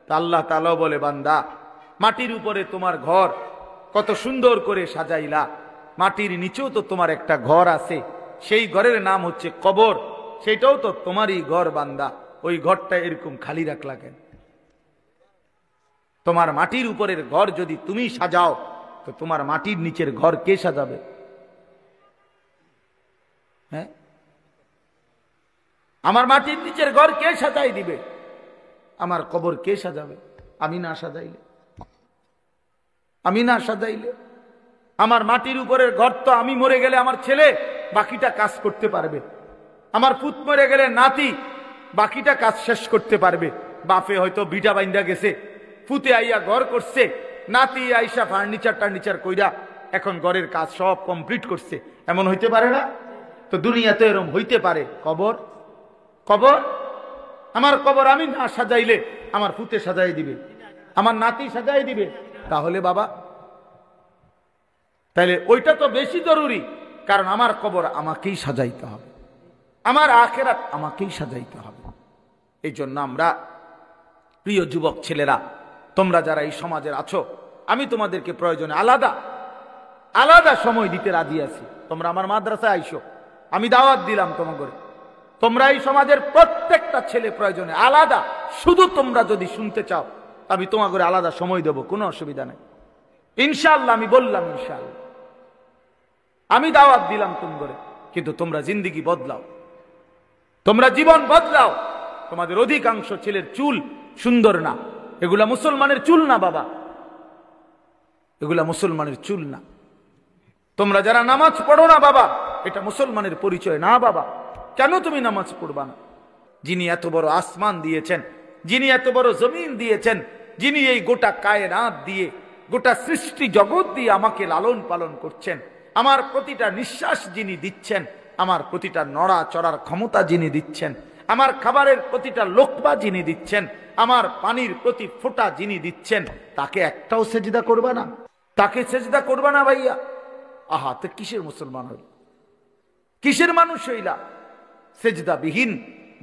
তা আল্লাহ তাআলা বলে, বান্দা মাটির উপরে তোমার ঘর কত সুন্দর করে সাজাইলা, মাটির নিচেও তো তোমার একটা ঘর আছে, সেই ঘরের নাম হচ্ছে কবর, সেটাও তো তোমারই ঘর বান্দা, ওই ঘরটা এরকম খালি রাখলা কেন? তোমার মাটির উপরের ঘর যদি তুমি সাজাও তো তোমার মাটির নিচের ঘর কে সাজাবে? হ্যাঁ, আমার মাটির নিচের ঘর কে সাজাই দিবে? আমার কবর কে সাজাবে? আমি না সাজাইলে, আমি না সাজাইলে। আমার মাটির উপরের ঘর তো আমি মরে গেলে আমার ছেলে বাকিটা কাজ করতে পারবে, আমার পুত মরে গেলে নাতি বাকিটা কাজ শেষ করতে পারবে। বাপে হয়তো বিটা বাইন্দা গেছে, পুতে আইয়া ঘর করছে, নাতি আইসা ফার্নিচার কইরা এখন ঘরের কাজ সব কমপ্লিট করছে, এমন হইতে পারে না? তো দুনিয়াতে এরকম হইতে পারে। কবর, কবর, আমার কবর আমি না সাজাইলে আমার পুতে সাজাই দিবে, আমার নাতি সাজাই দিবে। তাহলে বাবা, তাহলে ওইটা তো বেশি জরুরি, কারণ আমার কবর আমাকেই সাজাইতে হবে, আমার আখিরাত আমাকেই সাজাইতে হবে। এই জন্য আমরা, প্রিয় যুবক ছেলেরা, তোমরা যারা এই সমাজের আছো, আমি তোমাদেরকে প্রয়োজনে আলাদা আলাদা সময় দিতে রাজি আছি। তোমরা আমার মাদ্রাসায় আইসো, আমি দাওয়াত দিলাম তোমাদের। তোমরা এই সমাজের প্রত্যেকটা ছেলে প্রয়োজনে আলাদা, শুধু তোমরা যদি শুনতে চাও আমি তোমাদের আলাদা সময় দেব, কোনো অসুবিধা নেই ইনশাআল্লাহ। আমি বললাম ইনশাআল্লাহ, আমি দাওয়াত দিলাম তোমাদের, কিন্তু তোমরা জিন্দেগি বদলাও, তোমরা জীবন বদলাও। তোমাদের অধিকাংশ ছেলের চুল সুন্দর না, এগুলা মুসলমানের চুল না বাবা, এগুলা মুসলমানের চুল না। তোমরা যারা নামাজ পড়ো না বাবা, এটা মুসলমানের পরিচয় না বাবা। কেন তুমি নামাজ পড়বা না? যিনি এত বড় আসমান দিয়েছেন, যিনি এত বড় জমিন দিয়েছেন, যিনি এই গোটা কায়নাত দিয়ে, গোটা সৃষ্টি জগৎ দিয়ে আমাকে লালন পালন করছেন, আমার প্রতিটা নিঃশ্বাস যিনি দিচ্ছেন, আমার প্রতিটা নড়া চড়ার ক্ষমতা যিনি দিচ্ছেন, আমার খাবারের প্রতিটা লোকমা যিনি দিচ্ছেন, আমার পানির প্রতি ফোঁটা যিনি দিচ্ছেন, তাকে একটাও সেজদা করবা না? তাকে সেজদা করবা না ভাইয়া? আহা, তো কিসের মুসলমান হইল, কিসের মানুষ হইলা? সেজদা বিহীন,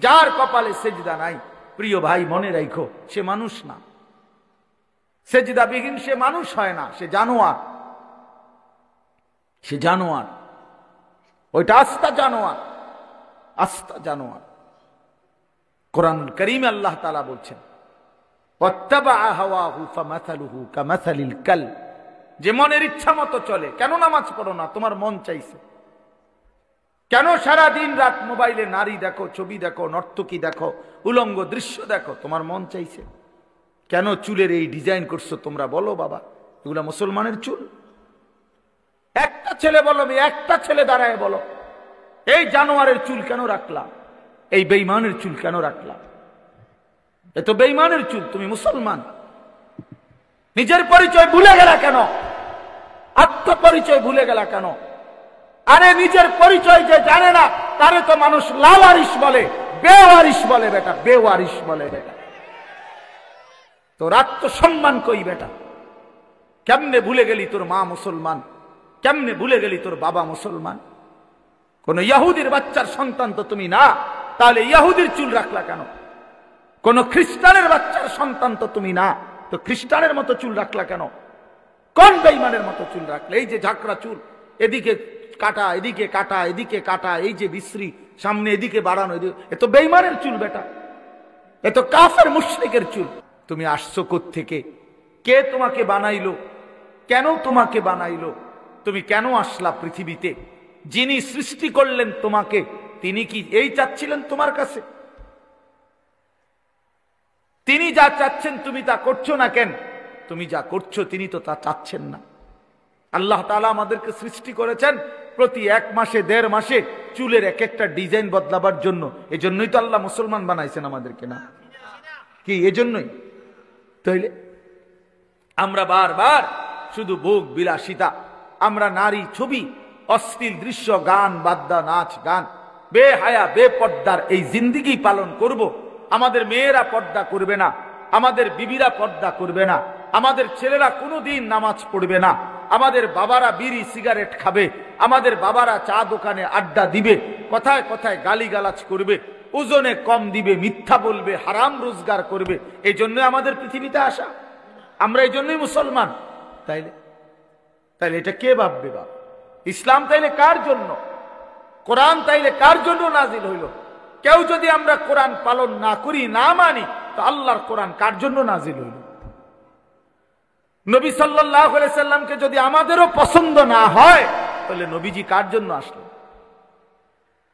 যার কপালে সেজদা নাই, প্রিয় ভাই মনে রাখো, সে মানুষ না। সেজদা বিহীন সে মানুষ হয় না, সে জানোয়ার, সে জানোয়ার, ওইটা আস্তা জানোয়ার, আস্তা জানোয়ার। কোরআন কারীমে আল্লাহ তাআলা বলছেন, ওয়াত্তাবা হাওয়াহু ফামাসালুহু কামাসালিল কাল, যে মনের ইচ্ছা মতো চলে। কেন নামাজ পড়ো না? তোমার মন চাইছে। কেন সারা দিন রাত মোবাইলে নারী দেখো, ছবি দেখো, নর্তকী দেখো, উলঙ্গ দৃশ্য দেখো? তোমার মন চাইছে। কেন চুলের এই ডিজাইন করছো তোমরা? বলো বাবা, এগুলা মুসলমানের চুল? একটা ছেলে বলো, একটা ছেলে দাঁড়ায় বলো, এই জানোয়ারের চুল কেন রাখলা? এই বেঈমানের চুল কেন রাখলা? এ তো বেঈমানের চুল। তুমি মুসলমান, নিজের পরিচয় ভুলে গেলা কেন? আত্মপরিচয় ভুলে গেলা কেন? আরে নিজের পরিচয় যে জানে না তারে তো মানুষ লাওয়ারিশ বলে, বেওয়ারিশ বলে বেটা, বেওয়ারিশ বলে বেটা। তোর আত্মসম্মান কই বেটা? কেমনে ভুলে গেলি তোর মা মুসলমান? কেমনে ভুলে গেলি তোর বাবা মুসলমান? কোন ইহুদির বাচ্চার সন্তান তো তুমি না, তাহলে ইহুদির চুল রাখলা কেন? কোন খ্রিস্টানের বাচ্চার সন্তান তো তুমি না, তো খ্রিস্টানের মতো চুল রাখলা কেন? কোন বেঈমানের মতো চুল রাখলে? এই যে ঝাঁকড়া চুল, এদিকে কাটা, এদিকে কাটা, এদিকে কাটা, এই যে বিশ্রী, সামনে এদিকে বাড়ানো, এ তো বেঈমানের চুল বেটা, এ তো কাফের মুশরিকের চুল। তুমি আসছো কোত্থেকে? কে তোমাকে বানাইলো? কেন তোমাকে বানাইলো? তুমি কেন আসলা পৃথিবীতে? যিনি সৃষ্টি করলেন তোমাকে, তিনি কি এই চাচ্ছিলেন তোমার কাছে? তিনি যা চাচ্ছেন তুমি তা করছো না কেন? তুমি যা করছো তিনি তো তা চাচ্ছেন না। আল্লাহ তাআলা আমাদেরকে সৃষ্টি করেছেন প্রতি 1 মাসে 1.5 মাসে চুলের এক একটা ডিজাইন বদলাবার জন্য। এজন্যই তো আল্লাহ মুসলমান বানাইছেন আমাদেরকে, না কি? এজন্যই তাইলে আমরা বারবার শুধু ভোগ বিলাসিতা, আমরা নারী ছবি, অশ্লীল দৃশ্য, গান বাদ্যা, নাচ গান, বেহায়া বেপর্দার এই জিন্দেগি পালন করব। আমাদের মেয়েরা পর্দা করবে না, আমাদের বিবিরা পর্দা করবে না, আমাদের ছেলেরা কোনোদিন নামাজ পড়বে না, আমাদের বাবারা বিড়ি সিগারেট খাবে, আমাদের বাবারা চা দোকানে আড্ডা দিবে, কথায় কথায় গালিগালাজ করবে, ওজনে কম দিবে, মিথ্যা বলবে, হারাম রোজগার করবে। এই জন্য আমাদের পৃথিবীতে আসা, আমরা এই জন্যই মুসলমান। তাইলে তাইলে এটা কে ভাববে? বাপ ইসলাম তাইলে কার জন্য? কোরআন তাইলে কার জন্য নাজিল হইল? কেউ যদি আমরা কোরআন পালন না করি, না মানি, তো আল্লাহর কোরআন কার জন্য নাজিল হইল? নবী সাল্লাল্লাহু আলাইহি সাল্লামকে যদি আমাদেরও পছন্দ না হয়, তাহলে নবীজি কার জন্য আসলেন?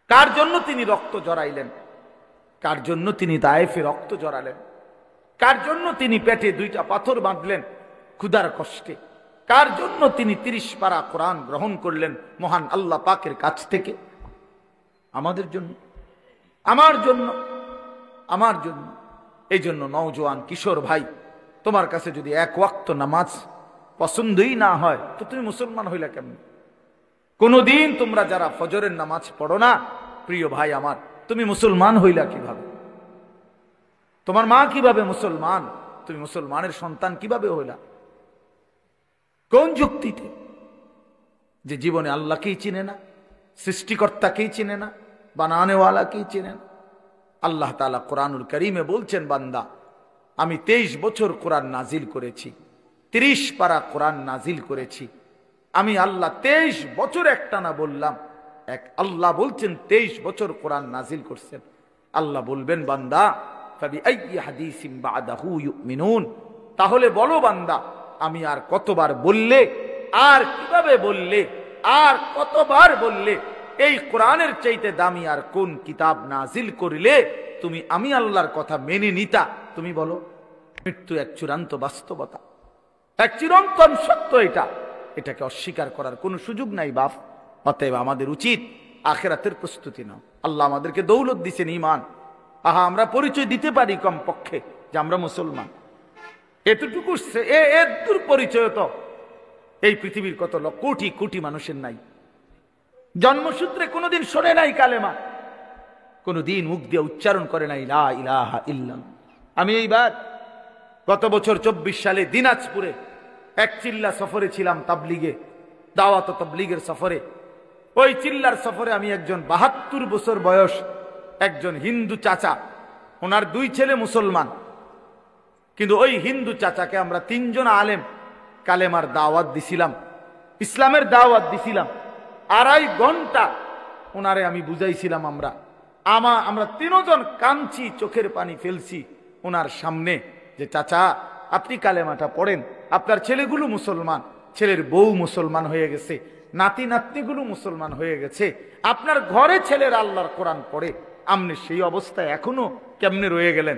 কার জন্য তিনি রক্ত জড়াইলেন? কার জন্য তিনি দায়েফে রক্ত জড়ালেন? কার জন্য তিনি পেটে 2টা পাথর বাঁধলেন ক্ষুধার কষ্টে? কার জন্য তিনি 30 পারা কোরআন গ্রহণ করলেন মহান আল্লাহ পাকের কাছ থেকে? আমাদের জন্য, আমার জন্য, আমার জন্য। এই জন্য নওজোয়ান কিশোর ভাই, তোমার কাছে যদি এক ওয়াক্ত নামাজ পছন্দই না হয়, তো তুমি মুসলমান হইলা কেমন? কোনদিন তোমরা যারা ফজরের নামাজ পড়ো না, প্রিয় ভাই আমার, তুমি মুসলমান হইলা কিভাবে? তোমার মা কিভাবে মুসলমান? তুমি মুসলমানের সন্তান কিভাবে হইলা? কোন যুক্তিতে? যে জীবনে আল্লাহকেই চিনে না, সৃষ্টিকর্তাকেই চিনে না, বানানেওয়ালাকেই চিনে না। আল্লাহ তাআলা কোরআনুল কারীমে বলছেন, বান্দা আমি 23 বছর কোরআন নাজিল করেছি, 30 পারা কোরআন নাজিল করেছি। আমি আল্লাহ 23 বছর একটানা বললাম, এক আল্লাহ বলছেন 23 বছর কোরআন নাজিল করছেন। আল্লাহ বলবেন, বান্দা ফাবিআইয়ি হাদিসিন বাদাহু ইউমিনুন, তাহলে বলো বান্দা, আমি আর কতবার বললে, আর কিভাবে বললে, আর কতবার বললে এই কোরআনের চাইতে দামি আর কোন কিতাব নাজিল করিলে তুমি আমি আল্লাহর কথা মেনে নিতা? তুমি বলো। মৃত্যু এক চূড়ান্ত বাস্তবতা, এক চিরন্তন সত্য। এটাকে অস্বীকার করার কোনো সুযোগ নাই বাপ। অতএব আমাদের উচিত আখিরাতের প্রস্তুতি নাও। আল্লাহ আমাদেরকে দৌলত দিছেন, ঈমান। আমরা পরিচয় দিতে পারি কমপক্ষে যে আমরা মুসলমান। এতটুকু এর দূর পরিচয় তো এই পৃথিবীর কত কোটি কোটি মানুষের নাই। জন্মসূত্রে কোনোদিন শোনে নাই কালেমা, কোনোদিন মুখ দিয়ে উচ্চারণ করে নাই লা ইলাহা ইল্লাল্লাহ। আমি এইবার গত বছর 24 সালে দিনাজপুরে এক চিল্লা সফরে ছিলাম, তাবলিগে, দাওয়াত তাবলিগের সফরে। ওই চিল্লার সফরে আমি একজন 72 বছর বয়স একজন হিন্দু চাচা, ওনার 2 ছেলে মুসলমান, কিন্তু ওই হিন্দু চাচাকে আমরা 3 জন আলেম কালেমার দাওয়াত দিছিলাম, ইসলামের দাওয়াত দিছিলাম। 2.5 ঘন্টা ওনারে আমি বুঝাইছিলাম। আমরা 3 জন কাঁদছি, চোখের পানি ফেলছি ওনার সামনে, যে চাচা আপনি কালেমাটা পড়েন, আপনার ছেলেগুলো মুসলমান, ছেলের বউ মুসলমান হয়ে গেছে, নাতি নাতনিগুলো মুসলমান হয়ে গেছে, আপনার ঘরে ছেলের আল্লাহর কোরআন পড়ে, আপনি সেই অবস্থায় এখনো কেমনে রয়ে গেলেন?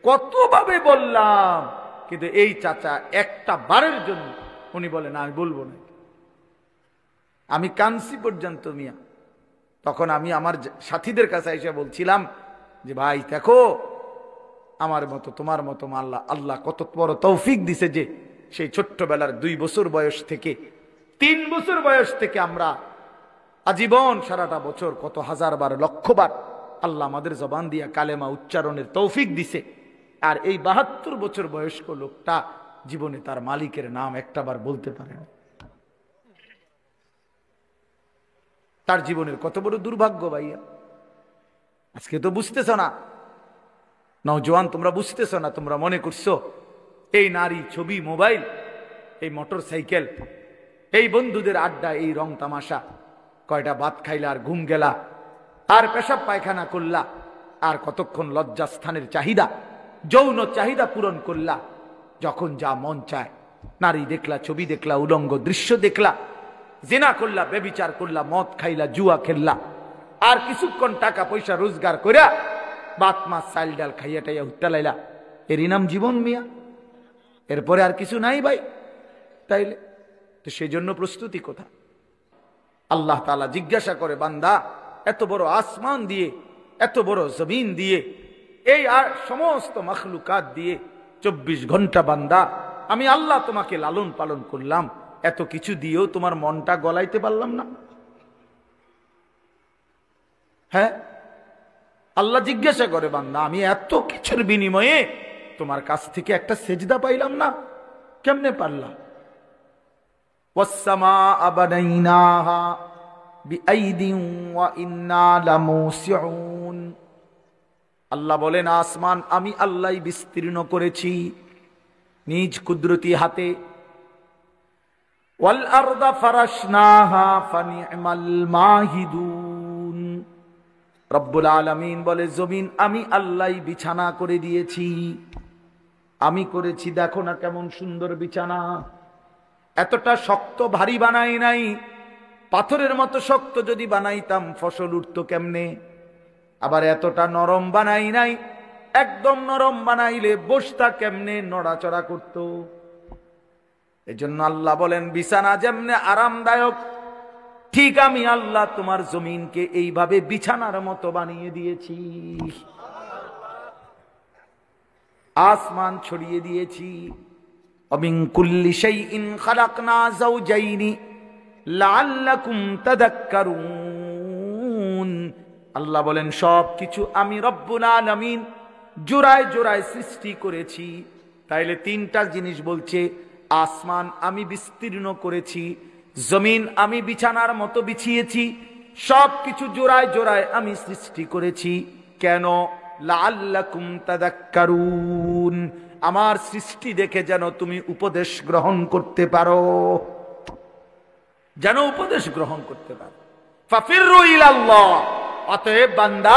কতভাবে বললাম, কিন্তু এই চাচা একটা বারের জন্য উনি বলে না, আমি বলবো না। আমি কানসি পর্যন্ত মিয়া। তখন আমি আমার সাথীদের কাছে এসে বলছিলাম যে ভাই দেখো, আমার মতো তোমার মতো আল্লাহ কত বড় তৌফিক দিছে যে সেই ছোট্টবেলার 2 বছর বয়স থেকে 3 বছর বয়স থেকে আমরা আজীবন সারাটা বছর কত হাজারবার লক্ষবার আল্লাহ আমাদের জবান দিয়া কালেমা উচ্চারণের তৌফিক দিছে। আর এই 72 বছর বয়স্ক লোকটা জীবনে তার মালিকের নাম একটাবার বলতে পারে না। তার জীবনের কত বড় দুর্ভাগ্য ভাইয়া। আজকে তো বুঝতেছ না, নওজোয়ান তোমরা বুঝতেছ না, তোমরা মনে করছো এই নারী, ছবি, মোবাইল, এই মোটর সাইকেল, এই বন্ধুদের আড্ডা, এই রং তামাশা, কয়টা ভাত খাইলা আর ঘুম গেলা, আর পেশাব পায়খানা করলা, আর কতক্ষণ লজ্জাস্থানের চাহিদা, যৌন চাহিদা পূরণ করলা, যখন যা মন চায় নারী দেখলা, ছবি দেখলা, উলঙ্গ দৃশ্য দেখলা, জিনা করলা, বেবিচার করলা, মদ খাইলা, জুয়া খেললা, আর কিছুক্ষণ টাকা পয়সা রোজগার কইরা ভাত মাছ চাল ডাল খাইয়া টাইয়া হুট্টা লাইলা, এরই নাম জীবন মিয়া? এরপরে আর কিছু নাই ভাই। তাইলে তো সেই জন্য প্রস্তুতি কোথা? আল্লাহ তাআলা জিজ্ঞাসা করে, বান্দা এত বড় আসমান দিয়ে, এত বড় জমিন দিয়ে, এই আর সমস্ত মাখলুকাত দিয়ে 24 ঘন্টা বান্দা আমি আল্লাহ তোমাকে লালন পালন করলাম, এত কিছু দিয়েও তোমার মনটা গলাইতে পারলাম না? হ্যাঁ, আল্লাহ জিজ্ঞাসা করে, বান্দা আমি এত কিছুর বিনিময়ে তোমার কাছ থেকে একটা সেজদা পাইলাম না, কেমনে পারলা? ওয়াস-সামাআ বানাইনাহা বিআইদিন ওয়া ইন্না লামুসিউন। আল্লাহ বলেন আসমান আমি আল্লাহ বিস্তীর্ণ করেছি নিজ কুদরতি হাতে। ওয়াল আরদা ফারাশনাহা ফানি'মাল মাহিদুন, রব্বুল আলামিন বলে জমিন আমি আল্লাহ বিছানা করে দিয়েছি, আমি করেছি, দেখো না কেমন সুন্দর বিছানা। এতটা শক্ত ভারী বানাই নাই, পাথরের মতো শক্ত যদি বানাইতাম ফসল উঠতো কেমনে। আবার এতটা নরম বানাই নাই, একদম নরম বানাইলে বসতা কেমনে, নড়াচড়া করত। এজন্য আল্লাহ বলেন বিছানা যেমনে আরামদায়ক, ঠিক আমি আল্লাহ তোমার জমিনকে এইভাবে বিছানার মতো বানিয়ে দিয়েছি, আসমান ছড়িয়ে দিয়েছি। অমিন কুল্লি শাইইন খালাকনা যাওজাইনি লাআল্লাকুম তাযাক্কারুন, আল্লাহ বলেন সব কিছু আমি রব্বুল আলামিন জোড়ায় জোড়ায় সৃষ্টি করেছি। তাইলে তিনটা জিনিস বলছে, আসমান আমি বিস্তীর্ণ করেছি, জমিন আমি বিছানার মতো বিছিয়েছি, সব কিছু জোড়ায় জোড়ায় আমি সৃষ্টি করেছি। কেন? লাআল্লাকুম তাযাক্কারুন, আমার সৃষ্টি দেখে যেন তুমি উপদেশ গ্রহণ করতে পারো, যেন উপদেশ গ্রহণ করতে পারো। ফাফিরু ইলাল্লাহ, অতএব বান্দা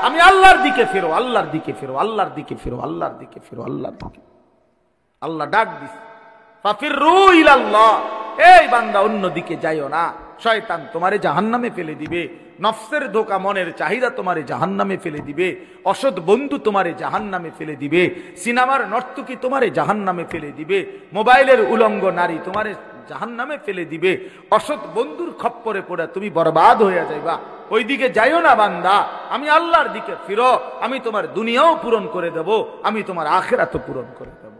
আমি আল্লাহর দিকে ফেরো, আল্লাহর দিকে ফেরো, আল্লাহর দিকে ফেরো, আল্লাহর দিকে ফেরো, আল্লাহর দিকে। আল্লাহ ডাক দিস ফাফিরু ইলাল্লাহ, এই বান্দা অন্য দিকে যাইও না, শয়তান তোমারে জাহান্নামে ফেলে দিবে, নফসের ধোঁকা মনের চাহিদা তোমারে জাহান্নামে ফেলে দিবে, অসৎ বন্ধু তোমারে জাহান্নামে ফেলে দিবে, সিনেমার নর্তকী তোমারে জাহান্নামে ফেলে দিবে, মোবাইলের উলঙ্গ নারী তোমারে জাহান্নামে ফেলে দিবে, অসৎ বন্ধুর খপ্পরে পড়ে তুমি বরবাদ হয়ে যাইবা। ওই দিকে যাইও না বান্দা, আমি আল্লাহর দিকে ফিরো, আমি তোমার দুনিয়াও পূরণ করে দেব, আমি তোমার আখিরাতও পূরণ করে দেব।